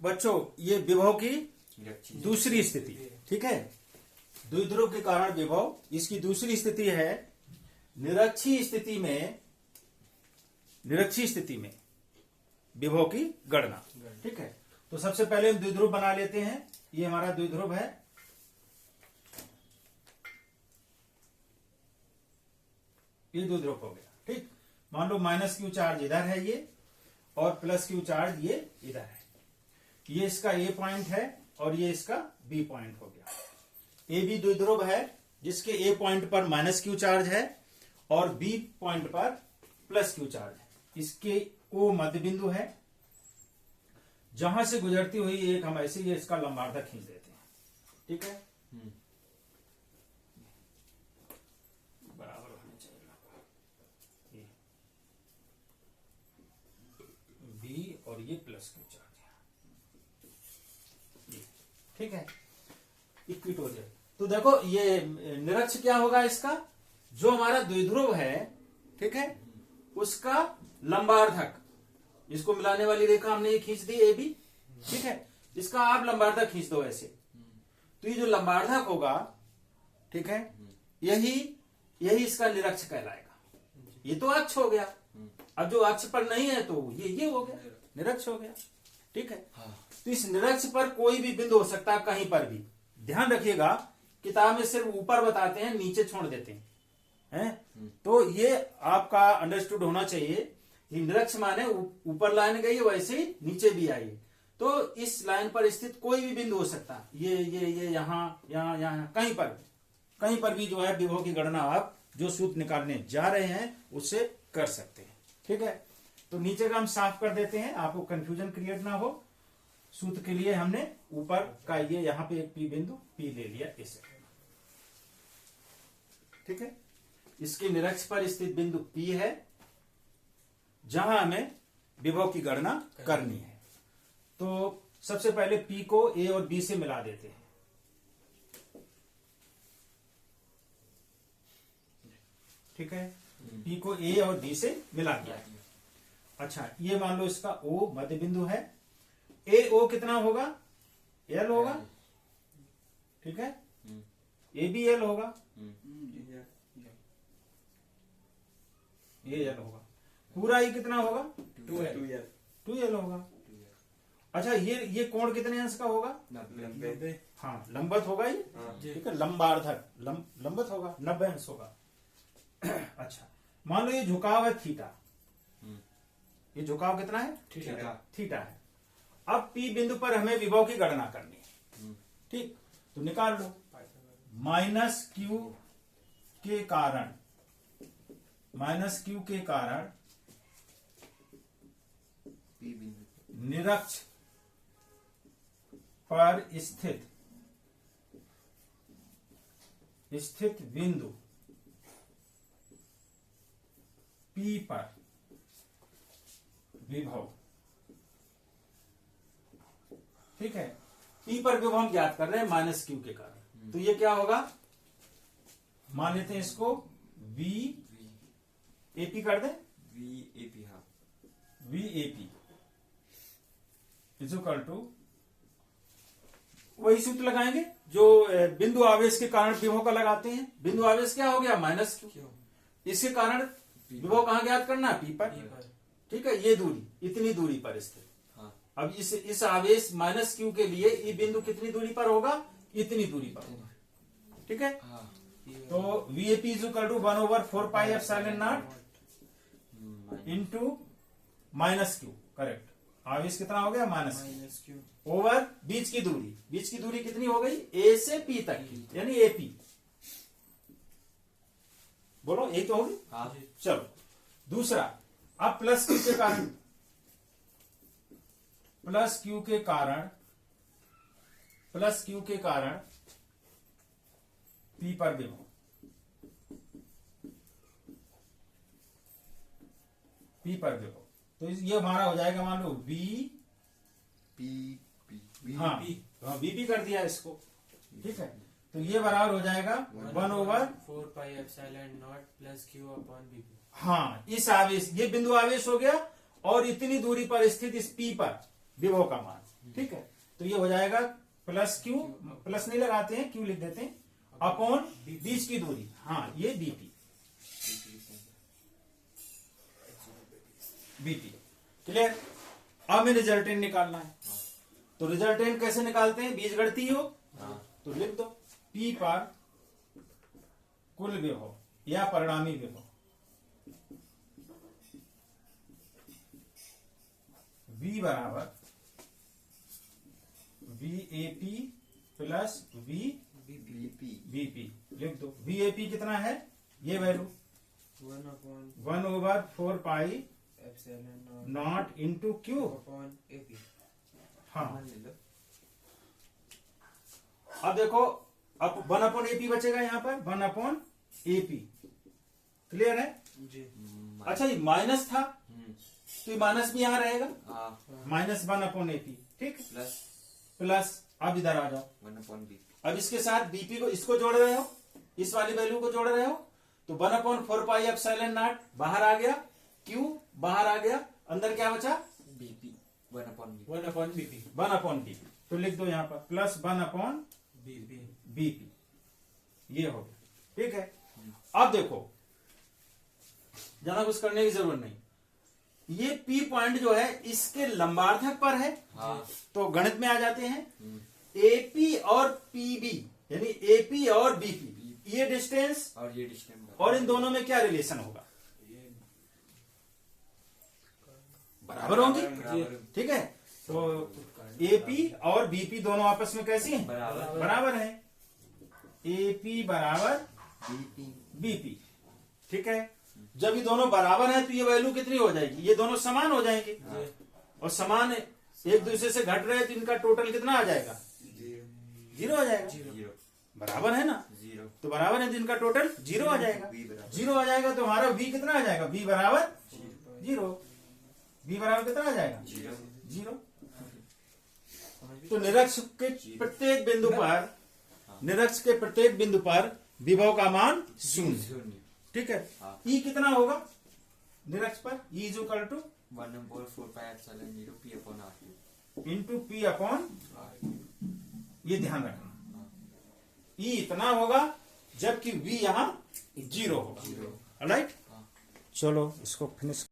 बच्चों ये विभव की दूसरी स्थिति, ठीक है। द्विध्रुव के कारण विभव, इसकी दूसरी स्थिति है निरक्षीय स्थिति में, निरक्षीय स्थिति में विभव की गणना, ठीक है। तो सबसे पहले हम द्विध्रुव बना लेते हैं। ये हमारा द्विध्रुव है, ये द्विध्रुव हो गया, ठीक। मान लो माइनस क्यू चार्ज इधर है ये, और प्लस क्यू चार्ज ये इधर है। ये इसका ए पॉइंट है और ये इसका बी पॉइंट हो गया। ए बी द्विध्रुव है जिसके ए पॉइंट पर माइनस क्यू चार्ज है और बी पॉइंट पर प्लस क्यू चार्ज है। इसके ओ मध्य बिंदु है, जहां से गुजरती हुई एक हम ऐसे ये इसका लंबार्धक खींच देते हैं, ठीक है। बराबर होना चाहिए बी और ये प्लस क्यू चार्ज, ठीक है, इक्विटोरियल। तो देखो ये निरक्ष क्या होगा इसका, जो हमारा द्विध्रुव है, ठीक है, उसका लंबार्धक, इसको मिलाने वाली रेखा हमने ये खींच दी ए बी, ठीक है। इसका आप लंबार्धक खींच दो ऐसे, तो ये जो लंबार्धक होगा, ठीक है, यही इसका निरक्ष कहलाएगा। ये तो अक्ष हो गया, अब जो अक्ष पर नहीं है तो ये हो गया, निरक्ष हो गया, ठीक है। तो इस निरक्ष पर कोई भी बिंदु हो सकता है, कहीं पर भी। ध्यान रखिएगा, किताब में सिर्फ ऊपर बताते हैं, नीचे छोड़ देते हैं, तो ये आपका अंडरस्टूड होना चाहिए कि निरक्ष माने ऊपर लाइन गई वैसे ही नीचे भी आई। तो इस लाइन पर स्थित कोई भी बिंदु हो सकता है, ये यहाँ कहीं पर भी जो है विभव की गणना आप जो सूत्र निकालने जा रहे हैं उससे कर सकते हैं, ठीक है। तो नीचे का हम साफ कर देते हैं, आपको कंफ्यूजन क्रिएट ना हो। सूत्र के लिए हमने ऊपर का ये यहाँ पे एक पी बिंदु पी ले लिया इसे, ठीक है। इसके निरक्ष पर स्थित बिंदु पी है, जहां हमें विभव की गणना करनी है। तो सबसे पहले पी को ए और बी से मिला देते हैं, ठीक है। पी को ए और बी से मिला दिया। अच्छा, ये मान लो इसका ओ मध्य बिंदु है। ए ओ कितना होगा, एल होगा, ठीक है। ए बी एल होगा, ये एल होगा। पूरा ही कितना होगा, 2L होगा। अच्छा, ये कोण कितने अंश का होगा, 90। हाँ, लंबत होगा ये, ठीक है। लंबार्धक लंबत होगा, 90 अंश होगा। अच्छा, मान लो ये झुकाव है थीटा, ये झुकाव कितना है, थीटा है। अब पी बिंदु पर हमें विभव की गणना करनी है, ठीक। तो निकाल लो, माइनस क्यू के कारण निरक्ष पर स्थित बिंदु पी पर विभव, ठीक है। पी पर विभव हम ज्ञात कर रहे हैं माइनस क्यू के कारण। तो ये क्या होगा, मान लेते हैं इसको वी एपी कर दे, वी एपी इक्वल टू, वही सूत्र लगाएंगे जो बिंदु आवेश के कारण विभव का लगाते हैं। बिंदु आवेश क्या हो गया, माइनस क्यू। इसके कारण विभव कहां ज्ञात करना, पी पर, ठीक है। ये दूरी, इतनी दूरी पर स्थित। अब इस आवेश माइनस क्यू के लिए ये बिंदु कितनी दूरी पर होगा, इतनी दूरी पर होगा, ठीक है। तो VAP is equal to 1/4 pi epsilon naught into minus q, correct. आवेश कितना हो गया, माइनस क्यू ओवर बीच की दूरी कितनी हो गई, ए से पी तक की, यानी एपी। बोलो, एक तो होगी। चलो दूसरा, अब प्लस क्यू के कारण पी पर विभव, तो ये हमारा हो जाएगा, मान लो वी पी, हाँ वी कर दिया इसको, ठीक है। तो ये बराबर हो जाएगा 1/4 pi epsilon naught plus q upon b. हाँ, इस आवेश, ये बिंदु आवेश हो गया और इतनी दूरी पर स्थित इस पी पर विभव का मान, ठीक है। तो ये हो जाएगा प्लस क्यू, प्लस नहीं लगाते हैं, क्यू लिख देते हैं, अपॉन बीच की दूरी, हाँ ये बीपी, बीपी, क्लियर। अब हमें रिजल्टेंट निकालना है, तो रिजल्टेंट कैसे निकालते हैं, बीजगणितीय हो, तो लिख दो पी पर कुल विभव या परिणामी विभव V बराबर VAP प्लस VBP, लिख दो। VAP कितना है, ये value 1/4 pi not into Q, हाँ। अब देखो, अब 1/AP बचेगा यहाँ पर, 1/AP, क्लियर है जी। अच्छा ये माइनस था, तो ये माइनस भी यहाँ रहेगा, माइनस 1/AP, ठीक, प्लस अब इधर आ जाओ, 1/B, अब इसके साथ बीपी को, इसको जोड़ रहे हो, इस वाली वैल्यू को जोड़ रहे हो, तो 1/4 पाई एप्सिलॉन नॉट बाहर आ गया, क्यू बाहर आ गया, अंदर क्या बचा, BP 1/B, 1/BP, 1/BP, तो लिख दो यहाँ पर प्लस 1/BP, ये हो गया, ठीक है। अब देखो, ज्यादा कुछ करने की जरूरत नहीं, ये पी पॉइंट जो है इसके लंबार्थक पर है, तो गणित में आ जाते हैं, एपी और पीबी यानी एपी और बीपी, ये डिस्टेंस और ये डिस्टेंस, और इन दोनों में क्या रिलेशन होगा, बराबर होंगी, ठीक है। तो एपी और बीपी दोनों आपस में कैसी हैं, बराबर है, एपी बराबर बीपी, ठीक है। जब ये दोनों बराबर हैं तो ये वैल्यू कितनी हो जाएगी, ये दोनों समान हो जाएंगे, और समान एक दूसरे से घट रहे हैं तो इनका टोटल कितना आ जाएगा, 0 आ जाएगा, बराबर है ना, तो बराबर है तो इनका टोटल 0 आ जाएगा, 0 आ जाएगा तो हमारा v कितना आ जाएगा, v बराबर 0, v बराबर कितना आ जाएगा, 0। तो निरक्ष के प्रत्येक बिंदु पर, निरक्ष के प्रत्येक बिंदु पर विभव का मान 0, ठीक है। E कितना होगा निरक्ष पर, E is equal to 1/4 pi epsilon 0 P/R into P/, ये ध्यान रखना, E इतना होगा जबकि V यहाँ 0 होगा, राइट। चलो इसको फिनिश